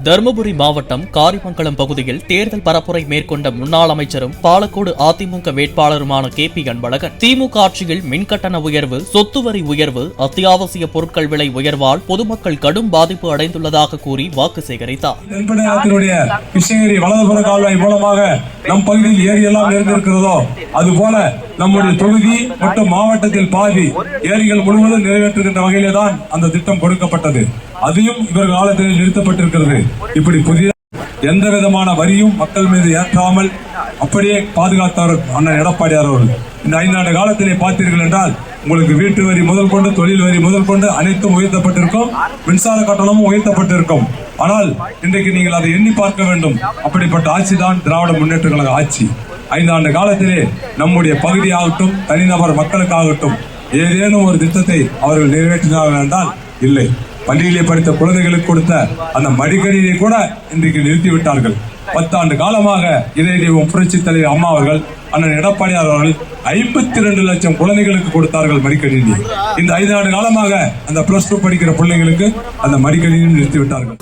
தருமபுரி மாவட்டம் காரிமங்கலம் பகுதியில் தேர்தல் பரப்புரை மேற்கொண்ட முன்னாள் அமைச்சரும் பாலக்கோடு அதிமுக வேட்பாளருமான KP அன்பழகன் திமுக ஆட்சியில் மின்கட்டண உயர்வு, சொத்து வரி உயர்வு, அத்தியாவசிய பொருட்கள் விலை உயர்வால் பொதுமக்கள் கடும் பாதிப்பு அடைந்துள்ளதாக கூறி வாக்கு சேகரித்தார். கிருஷ்ணகிரி வலதுபுற கால்வாய் மூலமாக நம் பகுதியில் ஏரியெல்லாம் இருந்திருக்கிறதோ அதுபோல நம்முடைய தொகுதி மற்றும் மாவட்டத்தில் பாதி ஏரிகள் முழுவதும் நிறைவேற்றுகின்ற வகையிலே தான் அந்த திட்டம் கொடுக்கப்பட்டது. அதையும் இவர் காலத்தில் நிறுத்தப்பட்டிருக்கிறது. இப்படி புதிய எந்த விதமான வரியும் மக்கள் மீது ஏற்றாமல் அப்படியே பாதுகாத்தார் அண்ணன் எடப்பாடியார் அவர்கள். இந்த 5 ஆண்டு காலத்திலே பார்த்தீர்கள் என்றால் உங்களுக்கு வீட்டு வரி முதல் கொண்டு, தொழில் வரி முதல் கொண்டு அனைத்தும் உயர்த்தப்பட்டிருக்கும், மின்சார கட்டணமும் உயர்த்தப்பட்டிருக்கும். ஆனால் இன்றைக்கு நீங்கள் அதை எண்ணி பார்க்க வேண்டும். அப்படிப்பட்ட ஆட்சி தான் திராவிட முன்னேற்ற கழக ஆட்சி. 5 ஆண்டு காலத்திலே நம்முடைய பகுதியாகட்டும், தனிநபர் மக்களுக்காகட்டும் ஏதேனும் ஒரு திட்டத்தை அவர்கள் நிறைவேற்றினார்கள் என்றால் இல்லை. பள்ளியிலே படித்த குழந்தைகளுக்கு கொடுத்த அந்த மடிக்கணியை கூட இன்றைக்கு நிறுத்திவிட்டார்கள். 10 ஆண்டு காலமாக இதய தெய்வம் புரட்சி தலைவர் அம்மா அவர்கள், அண்ணன் எடப்பாடியார் அவர்கள் 52 லட்சம் குழந்தைகளுக்கு கொடுத்தார்கள் மடிக்கணினி. இந்த 5 ஆண்டு காலமாக அந்த +2 படிக்கிற பிள்ளைகளுக்கு அந்த மடிக்கணினியும் நிறுத்திவிட்டார்கள்.